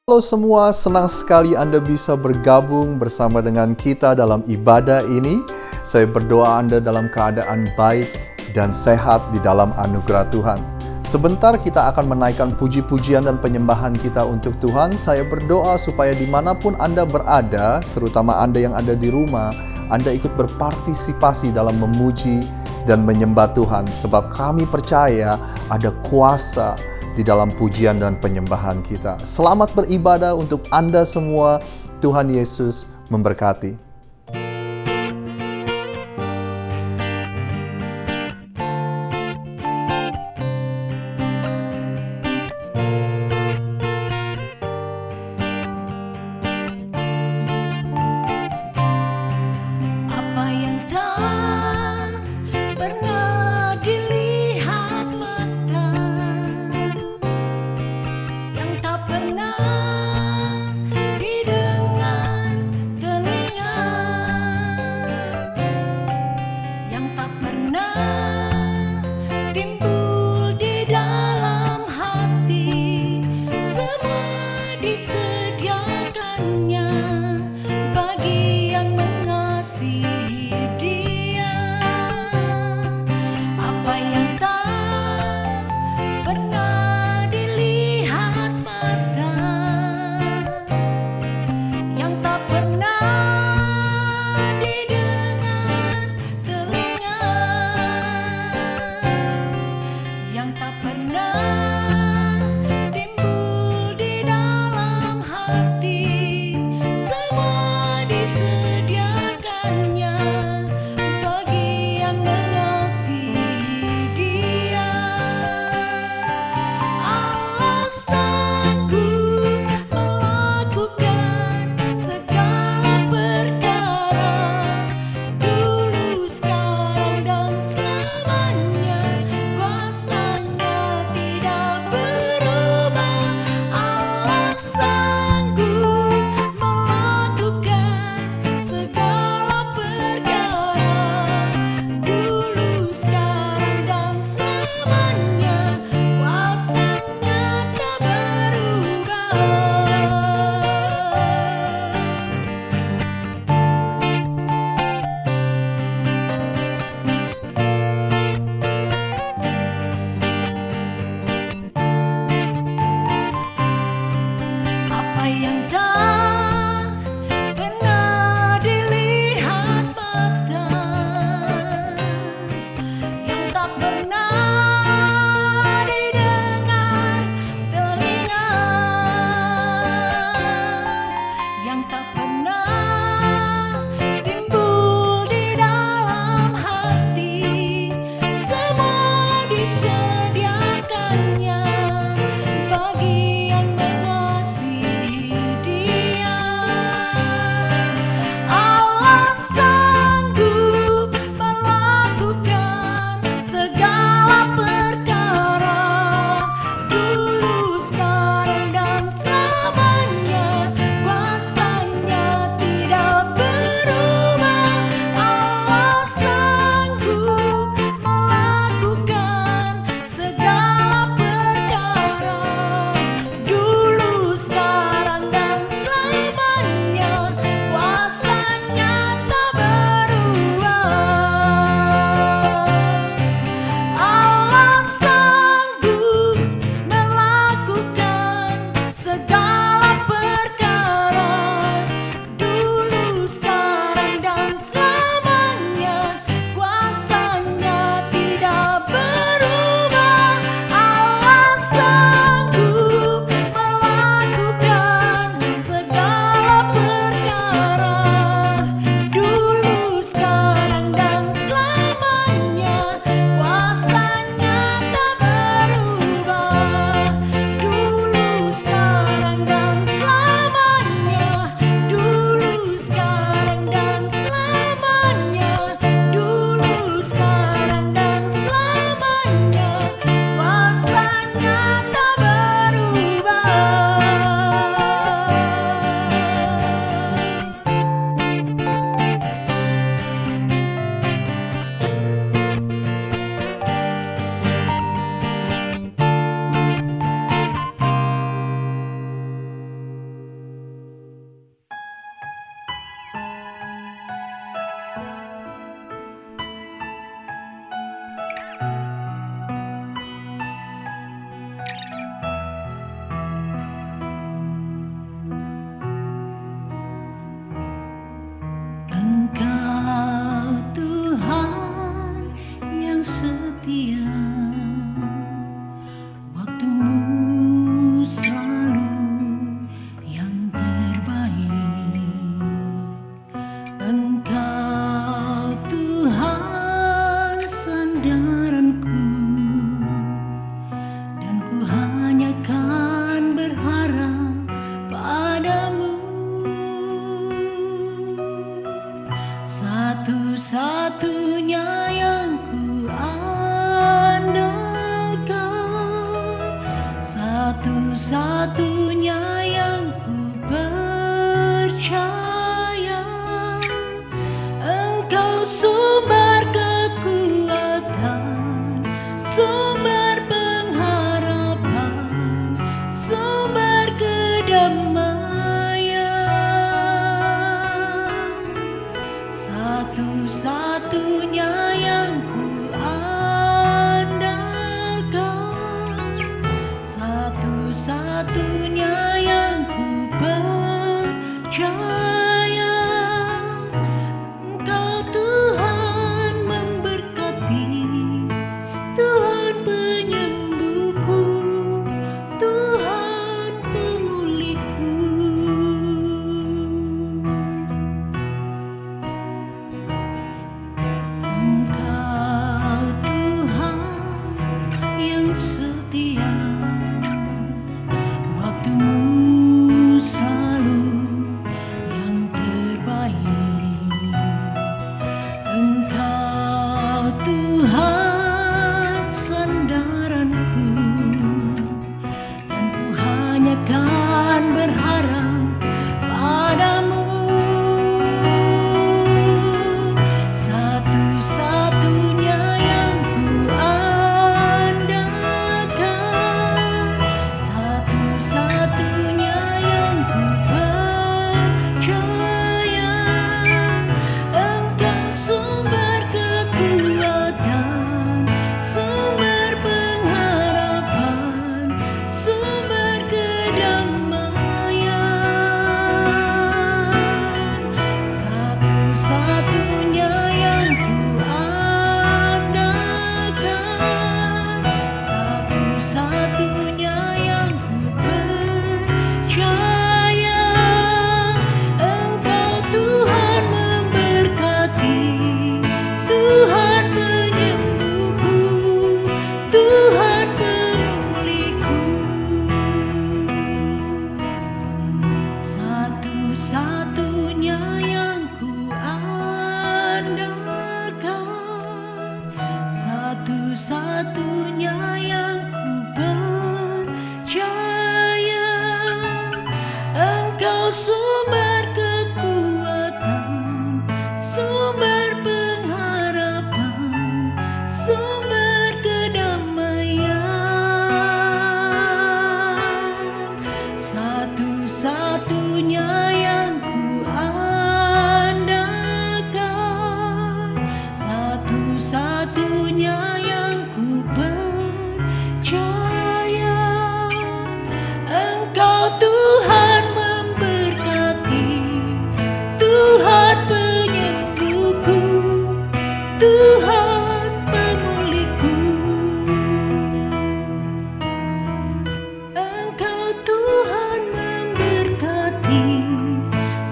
Halo semua, senang sekali Anda bisa bergabung bersama dengan kita dalam ibadah ini. Saya berdoa Anda dalam keadaan baik dan sehat di dalam anugerah Tuhan. Sebentar kita akan menaikkan puji-pujian dan penyembahan kita untuk Tuhan. Saya berdoa supaya dimanapun Anda berada, terutama Anda yang ada di rumah, Anda ikut berpartisipasi dalam memuji dan menyembah Tuhan. Sebab kami percaya ada kuasa di dalam pujian dan penyembahan kita. Selamat beribadah untuk Anda semua. Tuhan Yesus memberkati. Satu-satunya yang ku percaya, Engkau sumber kekuatan, sumber pengharapan, sumber kedamaian. Satu-satunya yang ku andalkan, satu-satunya yang ku percaya. Engkau Tuhan memberkati, Tuhan penyembuhku, Tuhan pemulihku. Engkau Tuhan yang setia, waktumu selalu yang terbaik. Engkau Tuhan sandaranku, dan ku hanya kan berharap padamu. Satu-satunya yang ku andalkan, satu-satunya yang ku percaya. Engkau sumber kekuatan, sumber pengharapan, sumber kedamaian. Satu-satunya yang ku andalkan, satu-satunya yang ku percaya. Engkau Tuhan memberkati, Tuhan penyembuhku, Tuhan pemulihku. Satu-satunya yang ku andalkan, satu-satunya yang ku percaya. Engkau sumber kekuatan, sumber pengharapan, sumber kedamaian. Satu-satunya yang ku andalkan, satu-satunya yang ku percaya. Engkau Tuhan memberkati, Tuhan penyembuhku, Tuhan pemulihku. Engkau Tuhan memberkati,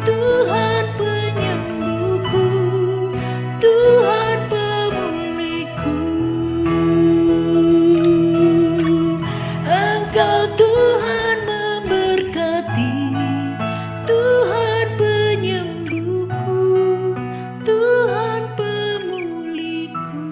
Tuhan penyembuhku, Tuhan pemulihku. Engkau Tuhan memberkati, Tuhan penyembuhku, Tuhan pemulihku.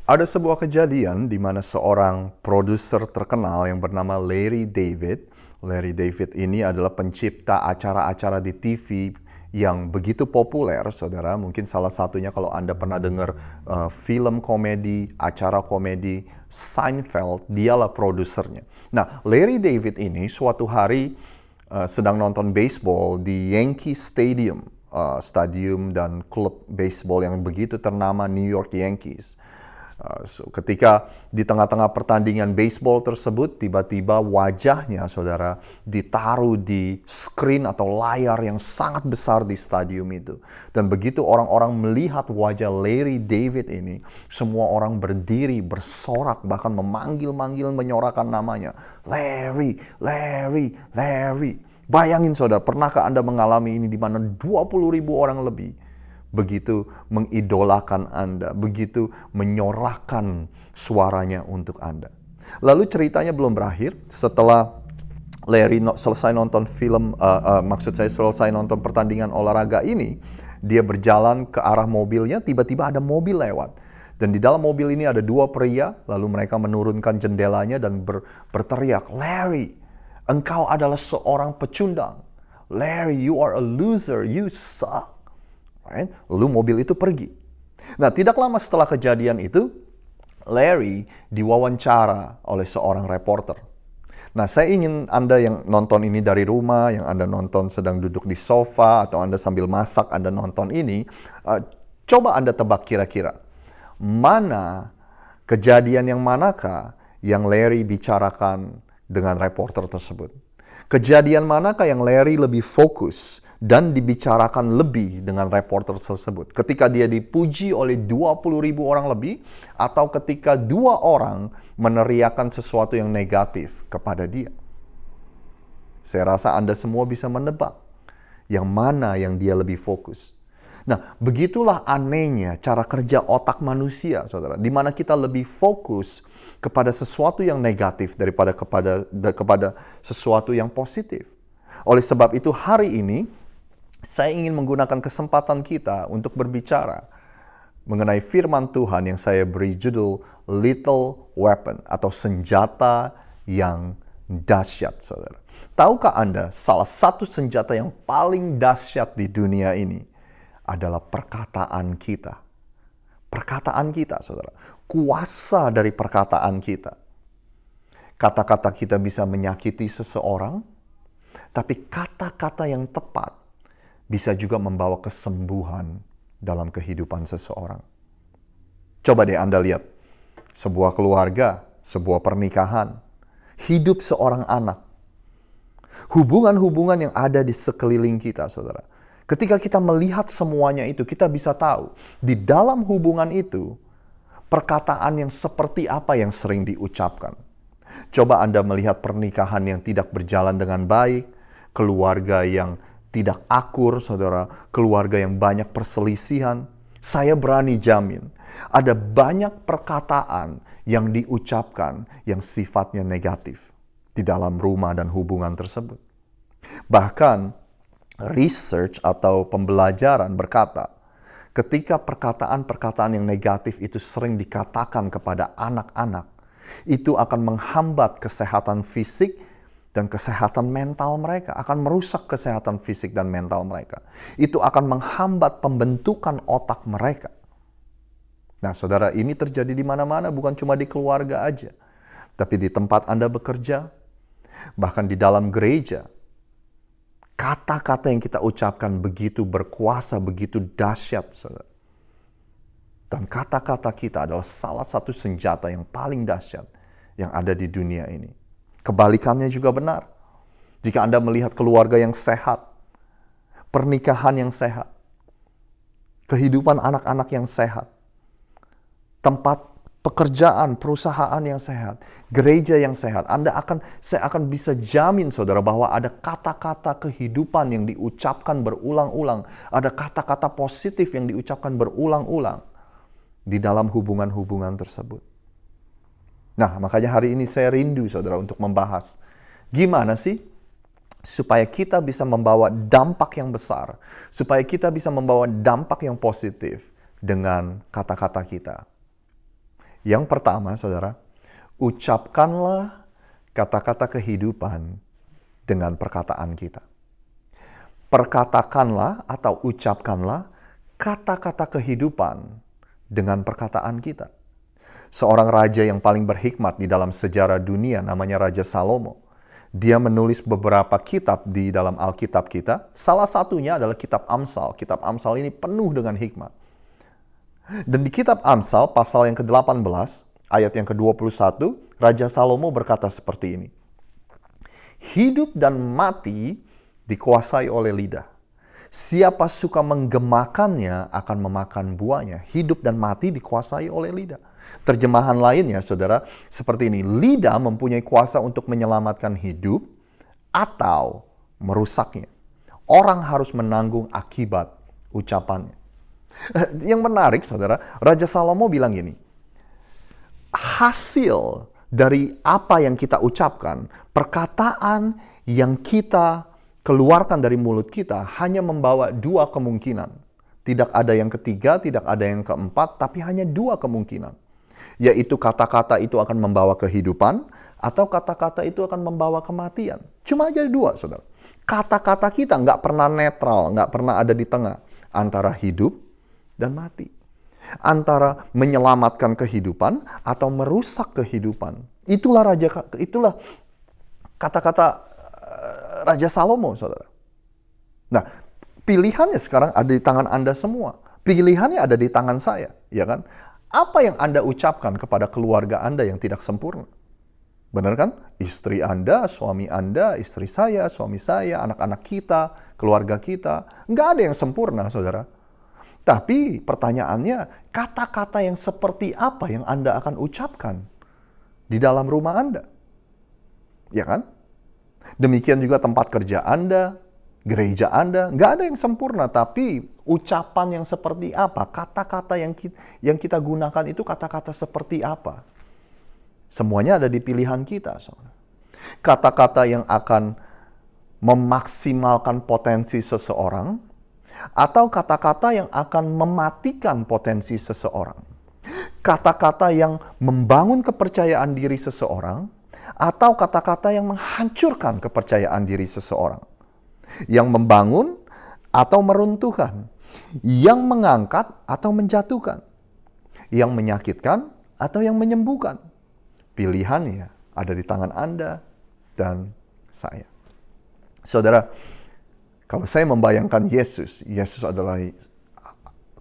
Ada sebuah kejadian di mana seorang produser terkenal yang bernama Larry David. Larry David ini adalah pencipta acara-acara di TV yang begitu populer, saudara. Mungkin salah satunya kalau Anda pernah dengar film komedi, acara komedi Seinfeld, dialah produsernya. Nah, Larry David ini suatu hari sedang nonton baseball di Yankee Stadium, stadium dan klub baseball yang begitu ternama, New York Yankees. Ketika di tengah-tengah pertandingan baseball tersebut, tiba-tiba wajahnya, saudara, ditaruh di screen atau layar yang sangat besar di stadium itu. Dan begitu orang-orang melihat wajah Larry David ini, semua orang berdiri, bersorak, bahkan memanggil-manggil, menyorakan namanya. Larry, Larry, Larry. Bayangin, saudara, pernahkah Anda mengalami ini di mana 20.000 orang lebih begitu mengidolakan Anda, begitu menyorakan suaranya untuk Anda. Lalu ceritanya belum berakhir. Setelah Larry selesai nonton film, selesai nonton pertandingan olahraga ini, Dia berjalan ke arah mobilnya, tiba-tiba ada mobil lewat. Dan di dalam mobil ini ada dua pria, lalu mereka menurunkan jendelanya dan berteriak, "Larry, engkau adalah seorang pecundang. Larry, you are a loser, you suck." Right? Lalu mobil itu pergi. Nah, tidak lama setelah kejadian itu, Larry diwawancara oleh seorang reporter. Nah, saya ingin Anda yang nonton ini dari rumah, yang Anda nonton sedang duduk di sofa, atau Anda sambil masak, Anda nonton ini, coba Anda tebak kira-kira, mana kejadian yang manakah yang Larry bicarakan dengan reporter tersebut? Kejadian manakah yang Larry lebih fokus dan dibicarakan lebih dengan reporter tersebut? Ketika dia dipuji oleh 20.000 orang lebih, atau ketika dua orang meneriakan sesuatu yang negatif kepada dia? Saya rasa Anda semua bisa menebak yang mana yang dia lebih fokus. Nah, begitulah anehnya cara kerja otak manusia, saudara. Di mana kita lebih fokus kepada sesuatu yang negatif daripada kepada sesuatu yang positif. Oleh sebab itu, hari ini saya ingin menggunakan kesempatan kita untuk berbicara mengenai firman Tuhan yang saya beri judul Little Weapon, atau senjata yang dahsyat, saudara. Tahukah Anda, salah satu senjata yang paling dahsyat di dunia ini adalah perkataan kita. Perkataan kita, saudara. Kuasa dari perkataan kita. Kata-kata kita bisa menyakiti seseorang, tapi kata-kata yang tepat bisa juga membawa kesembuhan dalam kehidupan seseorang. Coba deh Anda lihat, sebuah keluarga, sebuah pernikahan, hidup seorang anak, hubungan-hubungan yang ada di sekeliling kita, saudara. Ketika kita melihat semuanya itu, kita bisa tahu di dalam hubungan itu perkataan yang seperti apa yang sering diucapkan. Coba Anda melihat pernikahan yang tidak berjalan dengan baik, keluarga yang tidak akur, saudara, keluarga yang banyak perselisihan. Saya berani jamin, ada banyak perkataan yang diucapkan yang sifatnya negatif di dalam rumah dan hubungan tersebut. Bahkan research atau pembelajaran berkata, ketika perkataan-perkataan yang negatif itu sering dikatakan kepada anak-anak, itu akan menghambat kesehatan fisik dan kesehatan mental mereka, akan merusak kesehatan fisik dan mental mereka. Itu akan menghambat pembentukan otak mereka. Nah, saudara, ini terjadi di mana-mana, bukan cuma di keluarga aja, tapi di tempat Anda bekerja, bahkan di dalam gereja. Kata-kata yang kita ucapkan begitu berkuasa, begitu dahsyat, saudara. Dan kata-kata kita adalah salah satu senjata yang paling dahsyat yang ada di dunia ini. Kebalikannya juga benar. Jika Anda melihat keluarga yang sehat, pernikahan yang sehat, kehidupan anak-anak yang sehat, tempat pekerjaan, perusahaan yang sehat, gereja yang sehat, saya akan bisa jamin, saudara, bahwa ada kata-kata kehidupan yang diucapkan berulang-ulang, ada kata-kata positif yang diucapkan berulang-ulang di dalam hubungan-hubungan tersebut. Nah, makanya hari ini saya rindu, saudara, untuk membahas gimana sih supaya kita bisa membawa dampak yang besar, supaya kita bisa membawa dampak yang positif dengan kata-kata kita. Yang pertama, saudara, ucapkanlah kata-kata kehidupan dengan perkataan kita. Perkatakanlah atau ucapkanlah kata-kata kehidupan dengan perkataan kita. Seorang raja yang paling berhikmat di dalam sejarah dunia namanya Raja Salomo. Dia menulis beberapa kitab di dalam Alkitab kita. Salah satunya adalah kitab Amsal. Kitab Amsal ini penuh dengan hikmat. Dan di kitab Amsal pasal yang ke-18 ayat yang ke-21, Raja Salomo berkata seperti ini. Hidup dan mati dikuasai oleh lidah. Siapa suka menggemakannya akan memakan buahnya. Hidup dan mati dikuasai oleh lidah. Terjemahan lainnya, saudara, seperti ini. Lidah mempunyai kuasa untuk menyelamatkan hidup atau merusaknya. Orang harus menanggung akibat ucapannya. Yang menarik, saudara, Raja Salomo bilang gini, hasil dari apa yang kita ucapkan, perkataan yang kita keluarkan dari mulut kita hanya membawa dua kemungkinan. Tidak ada yang ketiga, tidak ada yang keempat, tapi hanya dua kemungkinan. Yaitu kata-kata itu akan membawa kehidupan, atau kata-kata itu akan membawa kematian. Cuma aja dua, saudara. Kata-kata kita nggak pernah netral, nggak pernah ada di tengah. Antara hidup dan mati. Antara menyelamatkan kehidupan atau merusak kehidupan. Itulah kata-kata Raja Salomo, saudara. Nah, pilihannya sekarang ada di tangan Anda semua. Pilihannya ada di tangan saya, ya kan? Apa yang Anda ucapkan kepada keluarga Anda yang tidak sempurna? Benar kan? Istri Anda, suami Anda, istri saya, suami saya, anak-anak kita, keluarga kita. Nggak ada yang sempurna, saudara. Tapi pertanyaannya, kata-kata yang seperti apa yang Anda akan ucapkan di dalam rumah Anda? Ya kan? Demikian juga tempat kerja Anda, gereja Anda, nggak ada yang sempurna, tapi ucapan yang seperti apa, kata-kata yang kita gunakan itu kata-kata seperti apa. Semuanya ada di pilihan kita. Kata-kata yang akan memaksimalkan potensi seseorang, atau kata-kata yang akan mematikan potensi seseorang. Kata-kata yang membangun kepercayaan diri seseorang, atau kata-kata yang menghancurkan kepercayaan diri seseorang. Yang membangun atau meruntuhkan. Yang mengangkat atau menjatuhkan. Yang menyakitkan atau yang menyembuhkan. Pilihannya ada di tangan Anda dan saya. Saudara, kalau saya membayangkan Yesus adalah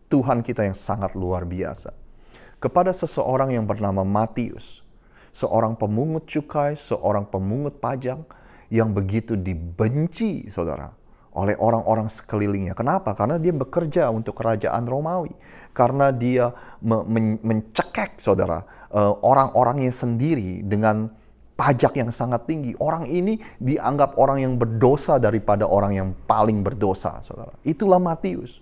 Tuhan kita yang sangat luar biasa. Kepada seseorang yang bernama Matius, seorang pemungut cukai, seorang pemungut pajak yang begitu dibenci, saudara, oleh orang-orang sekelilingnya. Kenapa? Karena dia bekerja untuk kerajaan Romawi. Karena dia mencekek, saudara, orang-orangnya sendiri dengan pajak yang sangat tinggi. Orang ini dianggap orang yang berdosa daripada orang yang paling berdosa, saudara. Itulah Matius.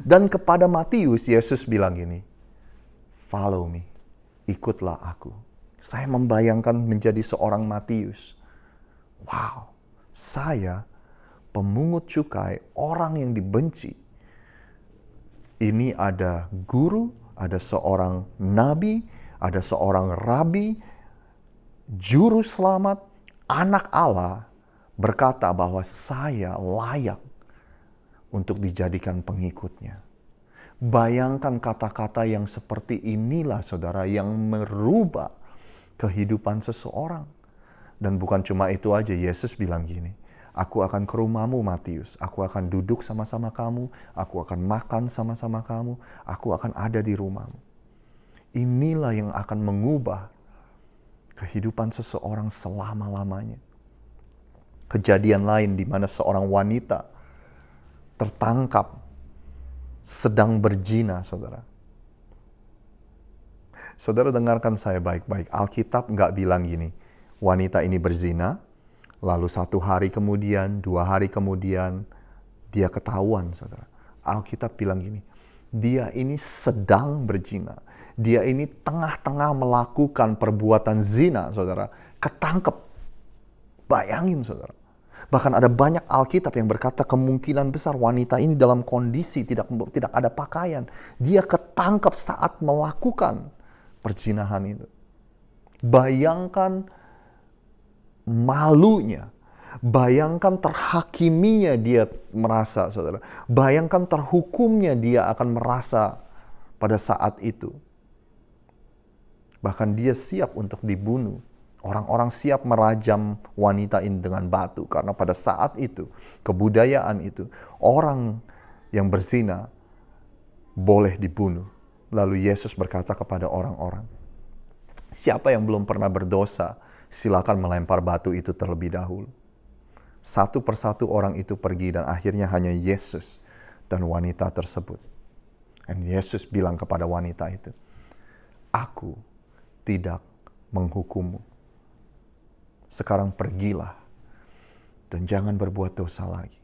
Dan kepada Matius, Yesus bilang gini, "Follow me, ikutlah aku." Saya membayangkan menjadi seorang Matius. Wow, saya pemungut cukai, orang yang dibenci. Ini ada guru, ada seorang nabi, ada seorang rabi, juru selamat, anak Allah, berkata bahwa saya layak untuk dijadikan pengikutnya. Bayangkan kata-kata yang seperti inilah, saudara, yang merubah kehidupan seseorang. Dan bukan cuma itu aja, Yesus bilang gini, "Aku akan ke rumahmu, Matius. Aku akan duduk sama-sama kamu. Aku akan makan sama-sama kamu. Aku akan ada di rumahmu." Inilah yang akan mengubah kehidupan seseorang selama-lamanya. Kejadian lain di mana seorang wanita tertangkap sedang berzina, saudara. Saudara dengarkan saya baik-baik. Alkitab nggak bilang gini, wanita ini berzina, lalu 1 hari kemudian, 2 hari kemudian, dia ketahuan, saudara. Alkitab bilang gini, dia ini sedang berzina. Dia ini tengah-tengah melakukan perbuatan zina, saudara. Ketangkep. Bayangin, saudara. Bahkan ada banyak Alkitab yang berkata kemungkinan besar wanita ini dalam kondisi tidak ada pakaian. Dia ketangkep saat melakukan perzinahan itu. Bayangkan malunya. Bayangkan terhakiminya dia merasa, saudara. Bayangkan terhukumnya dia akan merasa pada saat itu. Bahkan dia siap untuk dibunuh. Orang-orang siap merajam wanita ini dengan batu. Karena pada saat itu, kebudayaan itu, orang yang berzina boleh dibunuh. Lalu Yesus berkata kepada orang-orang, siapa yang belum pernah berdosa, silakan melempar batu itu terlebih dahulu. Satu persatu orang itu pergi dan akhirnya hanya Yesus dan wanita tersebut. Dan Yesus bilang kepada wanita itu, "Aku tidak menghukummu. Sekarang pergilah dan jangan berbuat dosa lagi."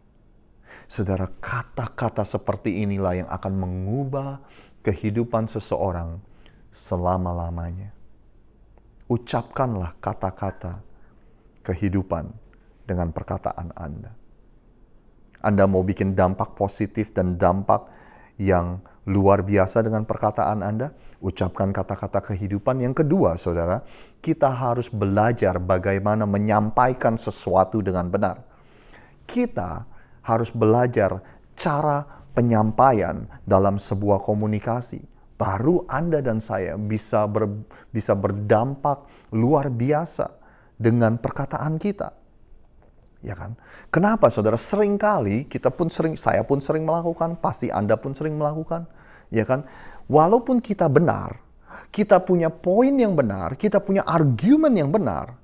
Saudara, kata-kata seperti inilah yang akan mengubah kehidupan seseorang selama-lamanya. Ucapkanlah kata-kata kehidupan dengan perkataan Anda. Anda mau bikin dampak positif dan dampak yang luar biasa dengan perkataan Anda. Ucapkan kata-kata kehidupan. Yang kedua, saudara, kita harus belajar bagaimana menyampaikan sesuatu dengan benar. Kita harus belajar cara penyampaian dalam sebuah komunikasi. Baru Anda dan saya bisa berdampak luar biasa dengan perkataan kita. Ya kan? Kenapa saudara? Seringkali saya pun sering melakukan, pasti Anda pun sering melakukan. Ya kan? Walaupun kita benar, kita punya poin yang benar, kita punya argumen yang benar.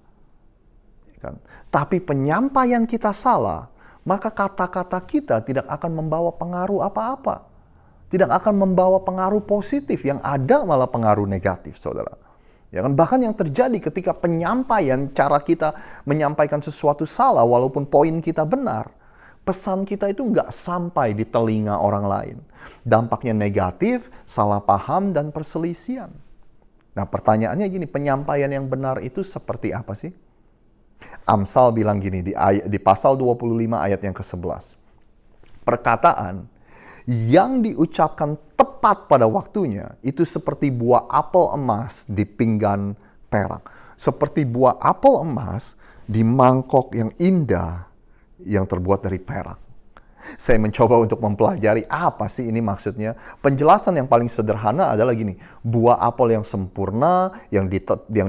Ya kan? Tapi penyampaian kita salah, maka kata-kata kita tidak akan membawa pengaruh apa-apa. Tidak akan membawa pengaruh positif, yang ada malah pengaruh negatif, saudara. Ya kan? Bahkan yang terjadi ketika penyampaian, cara kita menyampaikan sesuatu salah, walaupun poin kita benar, pesan kita itu nggak sampai di telinga orang lain. Dampaknya negatif, salah paham, dan perselisihan. Nah, pertanyaannya gini, penyampaian yang benar itu seperti apa sih? Amsal bilang gini, di pasal 25 ayat yang ke-11. Perkataan yang diucapkan tepat pada waktunya itu seperti buah apel emas di pinggan perak. Seperti buah apel emas di mangkok yang indah yang terbuat dari perak. Saya mencoba untuk mempelajari apa sih ini maksudnya. Penjelasan yang paling sederhana adalah gini. Buah apel yang sempurna, yang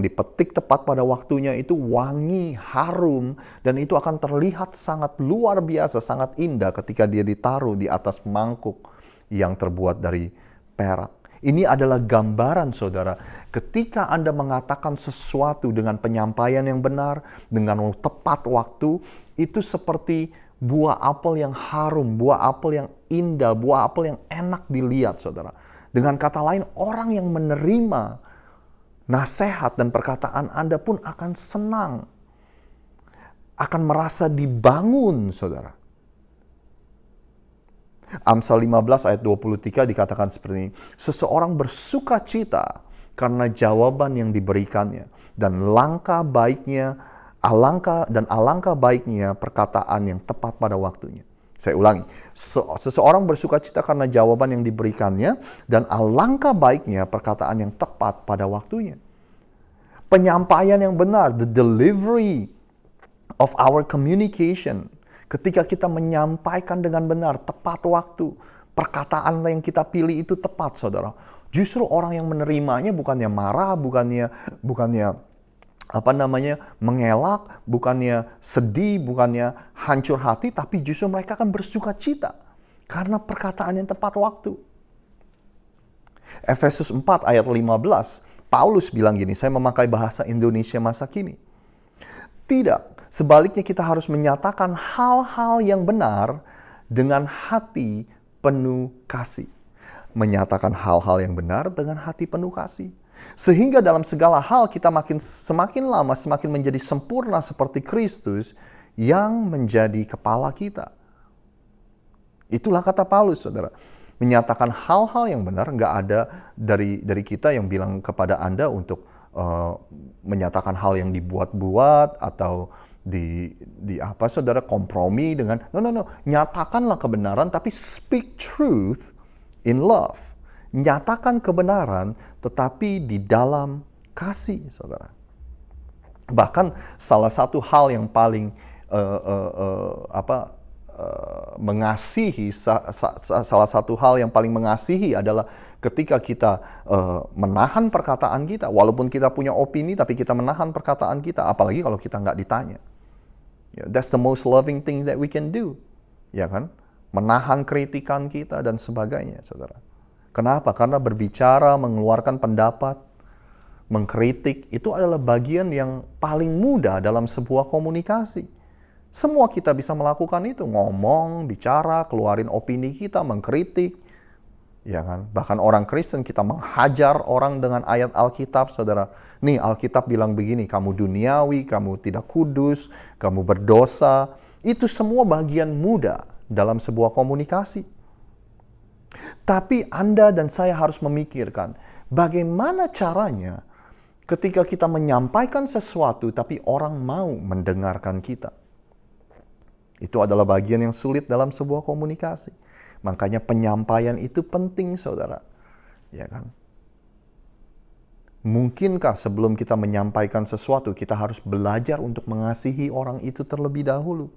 dipetik tepat pada waktunya itu wangi, harum, dan itu akan terlihat sangat luar biasa, sangat indah ketika dia ditaruh di atas mangkuk yang terbuat dari perak. Ini adalah gambaran, saudara, ketika Anda mengatakan sesuatu dengan penyampaian yang benar, dengan tepat waktu, itu seperti buah apel yang harum, buah apel yang indah, buah apel yang enak dilihat, saudara. Dengan kata lain, orang yang menerima nasihat dan perkataan Anda pun akan senang. Akan merasa dibangun, saudara. Amsal 15 ayat 23 dikatakan seperti ini. Seseorang bersuka cita karena jawaban yang diberikannya. Dan alangkah baiknya perkataan yang tepat pada waktunya. Saya ulangi. Seseorang bersuka cita karena jawaban yang diberikannya. Dan alangkah baiknya perkataan yang tepat pada waktunya. Penyampaian yang benar, the delivery of our communication. Ketika kita menyampaikan dengan benar, tepat waktu, perkataan yang kita pilih itu tepat, saudara. Justru orang yang menerimanya bukannya marah, bukannya mengelak, bukannya sedih, bukannya hancur hati, tapi justru mereka akan bersuka cita karena perkataan yang tepat waktu. Efesus 4 ayat 15, Paulus bilang gini, saya memakai bahasa Indonesia masa kini. Tidak. Sebaliknya kita harus menyatakan hal-hal yang benar dengan hati penuh kasih. Menyatakan hal-hal yang benar dengan hati penuh kasih. Sehingga dalam segala hal kita semakin lama semakin menjadi sempurna seperti Kristus yang menjadi kepala kita. Itulah kata Paulus, saudara. Menyatakan hal-hal yang benar, nggak ada dari kita yang bilang kepada Anda untuk menyatakan hal yang dibuat-buat atau saudara kompromi dengan no. Nyatakanlah kebenaran tapi speak truth in love. Nyatakan kebenaran tetapi di dalam kasih, saudara. Bahkan salah satu hal yang paling mengasihi, salah satu hal yang paling mengasihi adalah ketika kita menahan perkataan kita. Walaupun kita punya opini, tapi kita menahan perkataan kita. Apalagi kalau kita nggak ditanya. That's the most loving thing that we can do. Ya kan? Menahan kritikan kita dan sebagainya, saudara. Kenapa? Karena berbicara, mengeluarkan pendapat, mengkritik, itu adalah bagian yang paling mudah dalam sebuah komunikasi. Semua kita bisa melakukan itu, ngomong, bicara, keluarin opini kita, mengkritik, ya kan? Bahkan orang Kristen kita menghajar orang dengan ayat Alkitab, saudara. Nih Alkitab bilang begini, kamu duniawi, kamu tidak kudus, kamu berdosa. Itu semua bagian mudah dalam sebuah komunikasi. Tapi Anda dan saya harus memikirkan bagaimana caranya ketika kita menyampaikan sesuatu tapi orang mau mendengarkan kita. Itu adalah bagian yang sulit dalam sebuah komunikasi. Makanya penyampaian itu penting, saudara. Ya kan? Mungkinkah sebelum kita menyampaikan sesuatu, kita harus belajar untuk mengasihi orang itu terlebih dahulu?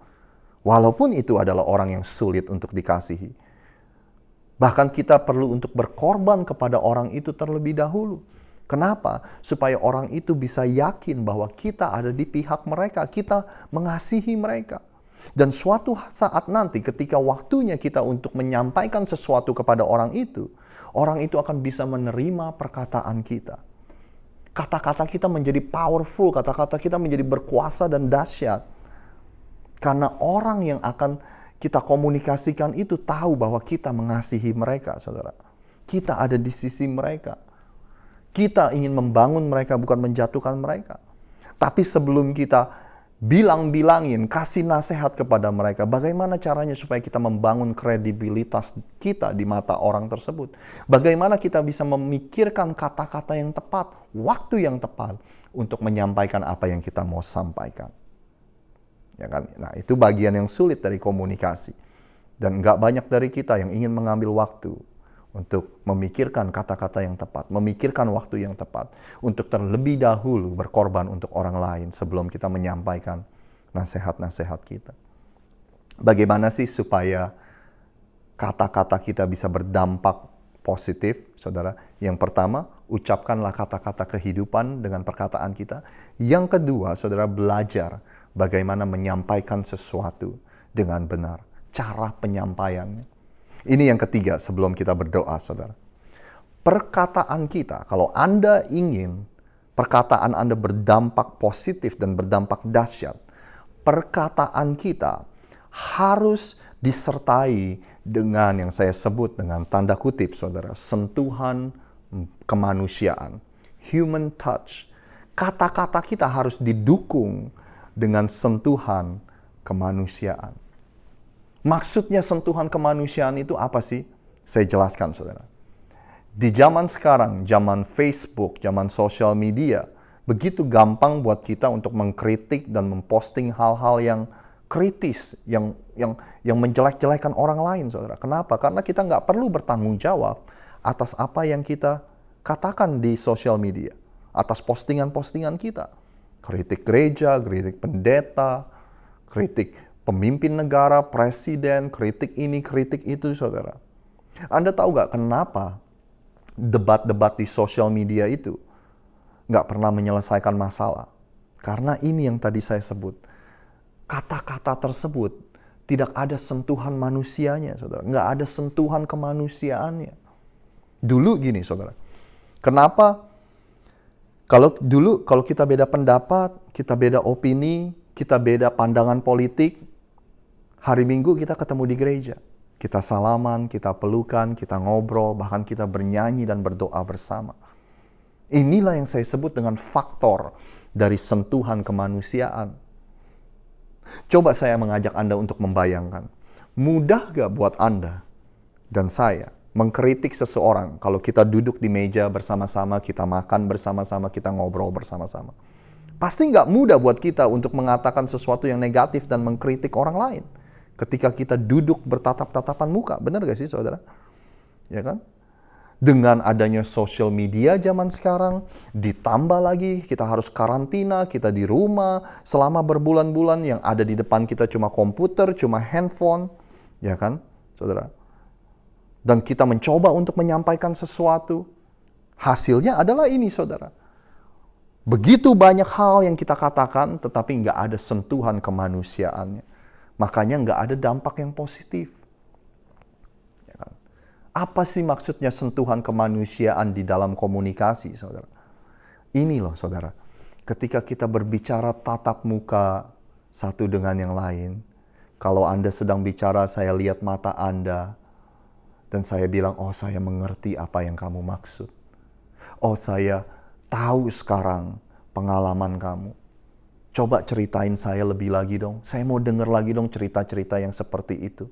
Walaupun itu adalah orang yang sulit untuk dikasihi. Bahkan kita perlu untuk berkorban kepada orang itu terlebih dahulu. Kenapa? Supaya orang itu bisa yakin bahwa kita ada di pihak mereka, kita mengasihi mereka. Dan suatu saat nanti ketika waktunya kita untuk menyampaikan sesuatu kepada orang itu akan bisa menerima perkataan kita. Kata-kata kita menjadi powerful, kata-kata kita menjadi berkuasa dan dahsyat. Karena orang yang akan kita komunikasikan itu tahu bahwa kita mengasihi mereka, saudara. Kita ada di sisi mereka. Kita ingin membangun mereka, bukan menjatuhkan mereka. Tapi sebelum kita bilang-bilangin, kasih nasihat kepada mereka, bagaimana caranya supaya kita membangun kredibilitas kita di mata orang tersebut. Bagaimana kita bisa memikirkan kata-kata yang tepat, waktu yang tepat untuk menyampaikan apa yang kita mau sampaikan. Ya kan? Nah, itu bagian yang sulit dari komunikasi. Dan nggak banyak dari kita yang ingin mengambil waktu untuk memikirkan kata-kata yang tepat, memikirkan waktu yang tepat, untuk terlebih dahulu berkorban untuk orang lain sebelum kita menyampaikan nasihat-nasihat kita. Bagaimana sih supaya kata-kata kita bisa berdampak positif, saudara? Yang pertama, ucapkanlah kata-kata kehidupan dengan perkataan kita. Yang kedua, saudara, belajar bagaimana menyampaikan sesuatu dengan benar. Cara penyampaiannya. Ini yang ketiga sebelum kita berdoa, saudara. Perkataan kita, kalau Anda ingin perkataan Anda berdampak positif dan berdampak dahsyat, perkataan kita harus disertai dengan yang saya sebut dengan tanda kutip, saudara, sentuhan kemanusiaan, human touch. Kata-kata kita harus didukung dengan sentuhan kemanusiaan. Maksudnya sentuhan kemanusiaan itu apa sih? Saya jelaskan, saudara. Di zaman sekarang, zaman Facebook, zaman sosial media, begitu gampang buat kita untuk mengkritik dan memposting hal-hal yang kritis, yang menjelek-jelekan orang lain, saudara. Kenapa? Karena kita nggak perlu bertanggung jawab atas apa yang kita katakan di sosial media, atas postingan-postingan kita. Kritik gereja, kritik pendeta, kritik pemimpin negara, presiden, kritik ini, kritik itu, saudara. Anda tahu nggak kenapa debat-debat di sosial media itu nggak pernah menyelesaikan masalah? Karena ini yang tadi saya sebut. Kata-kata tersebut tidak ada sentuhan manusianya, saudara. Nggak ada sentuhan kemanusiaannya. Dulu gini, saudara. Kenapa? Kalau kita beda pendapat, kita beda opini, kita beda pandangan politik, hari Minggu kita ketemu di gereja. Kita salaman, kita pelukan, kita ngobrol, bahkan kita bernyanyi dan berdoa bersama. Inilah yang saya sebut dengan faktor dari sentuhan kemanusiaan. Coba saya mengajak Anda untuk membayangkan. Mudah gak buat Anda dan saya mengkritik seseorang kalau kita duduk di meja bersama-sama, kita makan bersama-sama, kita ngobrol bersama-sama? Pasti gak mudah buat kita untuk mengatakan sesuatu yang negatif dan mengkritik orang lain. Ketika kita duduk bertatap-tatapan muka, benar gak sih, saudara? Ya kan? Dengan adanya social media zaman sekarang, ditambah lagi kita harus karantina, kita di rumah selama berbulan-bulan, yang ada di depan kita cuma komputer, cuma handphone, ya kan, saudara? Dan kita mencoba untuk menyampaikan sesuatu, hasilnya adalah ini, saudara. Begitu banyak hal yang kita katakan, tetapi nggak ada sentuhan kemanusiaannya. Makanya nggak ada dampak yang positif. Apa sih maksudnya sentuhan kemanusiaan di dalam komunikasi, saudara? Ini loh, saudara. Ketika kita berbicara tatap muka satu dengan yang lain, kalau Anda sedang bicara, saya lihat mata Anda, dan saya bilang, oh saya mengerti apa yang kamu maksud. Oh saya tahu sekarang pengalaman kamu. Coba ceritain saya lebih lagi dong. Saya mau dengar lagi dong cerita-cerita yang seperti itu.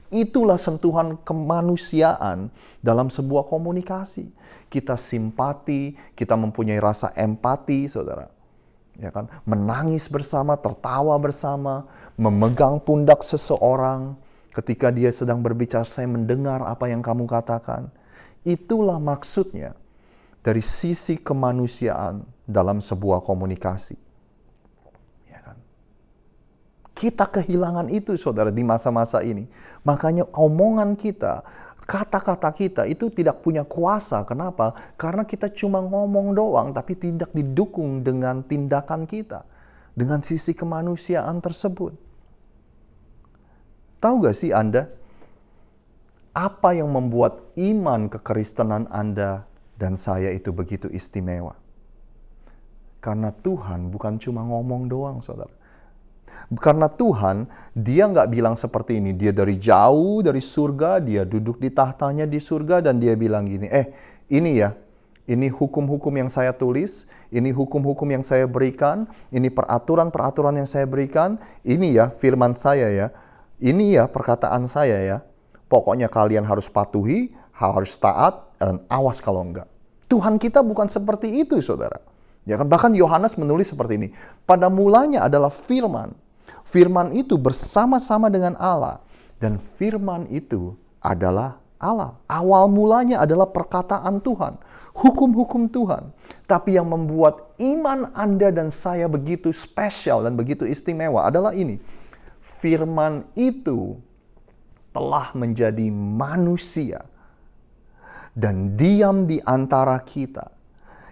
Itulah sentuhan kemanusiaan dalam sebuah komunikasi. Kita simpati, kita mempunyai rasa empati, saudara. Ya kan? Menangis bersama, tertawa bersama, memegang pundak seseorang, Ketika dia sedang berbicara, saya mendengar apa yang kamu katakan. Itulah maksudnya dari sisi kemanusiaan dalam sebuah komunikasi. Ya kan? Kita kehilangan itu, saudara, di masa-masa ini. Makanya omongan kita, kata-kata kita itu tidak punya kuasa. Kenapa? Karena kita cuma ngomong doang, tapi tidak didukung dengan tindakan kita. Dengan sisi kemanusiaan tersebut. Tahu gak sih Anda? Apa yang membuat iman kekristenan Anda dan saya itu begitu istimewa? Karena Tuhan bukan cuma ngomong doang, saudara. Karena Tuhan, dia nggak bilang seperti ini. Dia dari jauh, dari surga, dia duduk di tahtanya di surga, dan dia bilang gini, ini ya, ini hukum-hukum yang saya tulis, ini hukum-hukum yang saya berikan, ini peraturan-peraturan yang saya berikan, ini ya firman saya ya, ini ya perkataan saya ya. Pokoknya kalian harus patuhi, harus taat, dan awas kalau enggak. Tuhan kita bukan seperti itu, saudara. Ya kan? Bahkan Yohanes menulis seperti ini. Pada mulanya adalah firman. Firman itu bersama-sama dengan Allah. Dan firman itu adalah Allah. Awal mulanya adalah perkataan Tuhan. Hukum-hukum Tuhan. Tapi yang membuat iman Anda dan saya begitu spesial dan begitu istimewa adalah ini. Firman itu telah menjadi manusia dan diam di antara kita.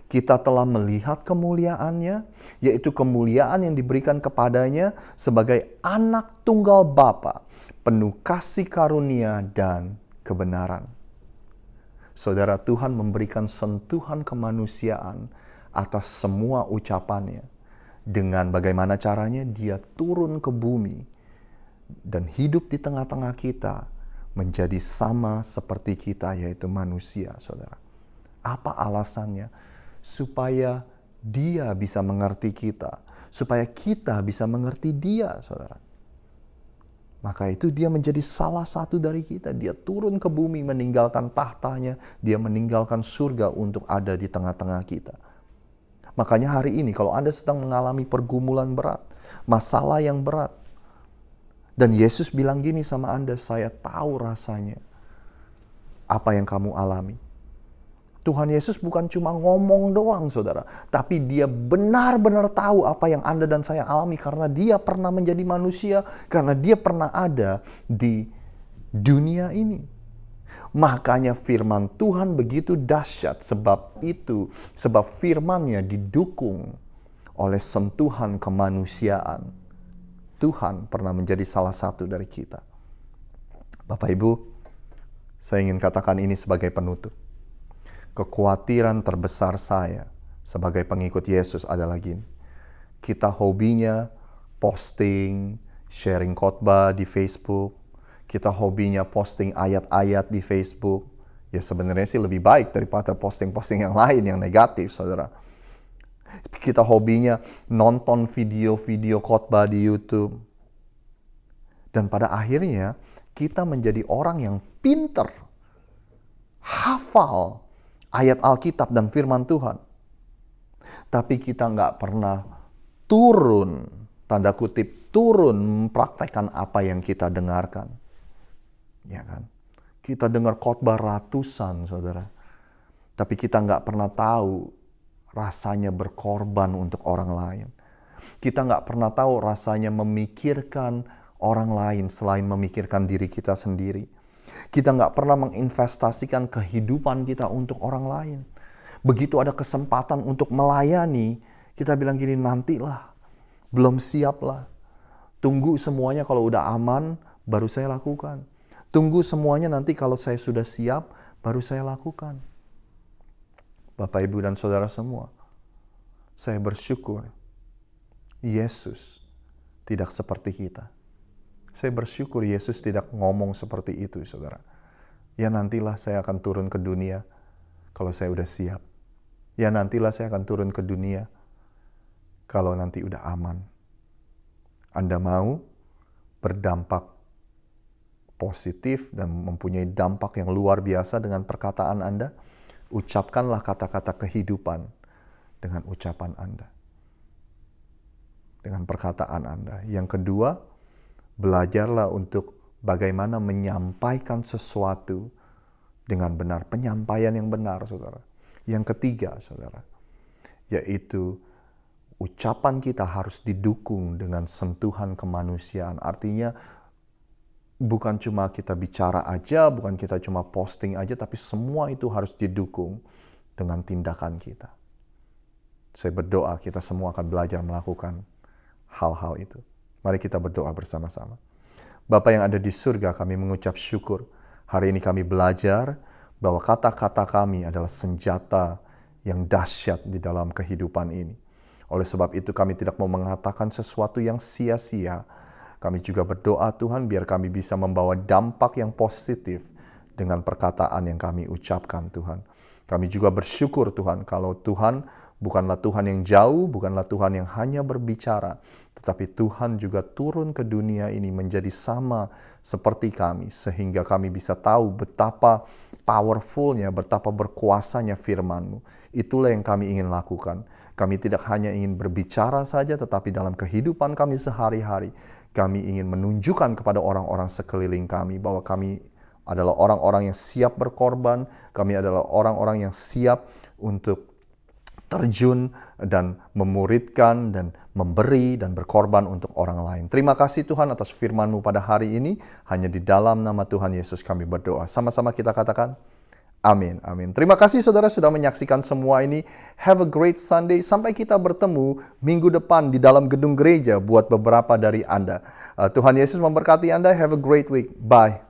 Kita telah melihat kemuliaannya, yaitu kemuliaan yang diberikan kepadanya sebagai anak tunggal Bapa, penuh kasih karunia dan kebenaran. Saudara, Tuhan memberikan sentuhan kemanusiaan atas semua ucapannya. Dengan bagaimana caranya dia turun ke bumi dan hidup di tengah-tengah kita menjadi sama seperti kita, yaitu manusia, saudara. Apa alasannya? Supaya dia bisa mengerti kita. Supaya kita bisa mengerti dia, saudara. Maka itu dia menjadi salah satu dari kita. Dia turun ke bumi meninggalkan tahtanya. Dia meninggalkan surga untuk ada di tengah-tengah kita. Makanya hari ini kalau Anda sedang mengalami pergumulan berat, masalah yang berat, dan Yesus bilang gini sama Anda, saya tahu rasanya apa yang kamu alami. Tuhan Yesus bukan cuma ngomong doang, saudara. Tapi dia benar-benar tahu apa yang Anda dan saya alami. Karena dia pernah menjadi manusia. Karena dia pernah ada di dunia ini. Makanya firman Tuhan begitu dahsyat. Sebab firman-Nya didukung oleh sentuhan kemanusiaan. Tuhan pernah menjadi salah satu dari kita. Bapak Ibu, saya ingin katakan ini sebagai penutup. Kekhawatiran terbesar saya sebagai pengikut Yesus adalah gini. Kita hobinya posting, sharing khotbah di Facebook. Kita hobinya posting ayat-ayat di Facebook. Ya sebenarnya sih lebih baik daripada posting-posting yang lain yang negatif, saudara. Kita hobinya nonton video-video khotbah di YouTube. Dan pada akhirnya kita menjadi orang yang pinter, hafal ayat Alkitab dan firman Tuhan. Tapi kita nggak pernah turun, tanda kutip, turun mempraktekkan apa yang kita dengarkan. Ya kan? Kita dengar khotbah ratusan, saudara. Tapi kita nggak pernah tahu rasanya berkorban untuk orang lain. Kita nggak pernah tahu rasanya memikirkan orang lain selain memikirkan diri kita sendiri. Kita nggak pernah menginvestasikan kehidupan kita untuk orang lain. Begitu ada kesempatan untuk melayani, kita bilang gini, nantilah, belum siap lah. Tunggu semuanya kalau udah aman, baru saya lakukan. Tunggu semuanya nanti kalau saya sudah siap, baru saya lakukan. Bapak, Ibu, dan Saudara semua, saya bersyukur Yesus tidak seperti kita. Saya bersyukur Yesus tidak ngomong seperti itu, saudara. Ya nantilah saya akan turun ke dunia kalau saya udah siap. Ya nantilah saya akan turun ke dunia kalau nanti udah aman. Anda mau berdampak positif dan mempunyai dampak yang luar biasa dengan perkataan Anda? Ucapkanlah kata-kata kehidupan dengan ucapan Anda. Dengan perkataan Anda. Yang kedua, belajarlah untuk bagaimana menyampaikan sesuatu dengan benar, penyampaian yang benar, saudara. Yang ketiga, saudara, yaitu ucapan kita harus didukung dengan sentuhan kemanusiaan. Artinya bukan cuma kita bicara aja, bukan kita cuma posting aja, tapi semua itu harus didukung dengan tindakan kita. Saya berdoa kita semua akan belajar melakukan hal-hal itu. Mari kita berdoa bersama-sama. Bapa yang ada di surga, kami mengucap syukur. Hari ini kami belajar bahwa kata-kata kami adalah senjata yang dahsyat di dalam kehidupan ini. Oleh sebab itu kami tidak mau mengatakan sesuatu yang sia-sia. Kami juga berdoa Tuhan biar kami bisa membawa dampak yang positif dengan perkataan yang kami ucapkan Tuhan. Kami juga bersyukur Tuhan kalau Tuhan bukanlah Tuhan yang jauh, bukanlah Tuhan yang hanya berbicara, tetapi Tuhan juga turun ke dunia ini menjadi sama seperti kami, sehingga kami bisa tahu betapa powerfulnya, betapa berkuasanya firman-Mu. Itulah yang kami ingin lakukan. Kami tidak hanya ingin berbicara saja, tetapi dalam kehidupan kami sehari-hari, kami ingin menunjukkan kepada orang-orang sekeliling kami bahwa kami adalah orang-orang yang siap berkorban, kami adalah orang-orang yang siap untuk terjun dan memuridkan dan memberi dan berkorban untuk orang lain. Terima kasih Tuhan atas firman-Mu pada hari ini. Hanya di dalam nama Tuhan Yesus kami berdoa. Sama-sama kita katakan, amin, amin. Terima kasih saudara sudah menyaksikan semua ini. Have a great Sunday. Sampai kita bertemu minggu depan di dalam gedung gereja buat beberapa dari Anda. Tuhan Yesus memberkati Anda. Have a great week. Bye.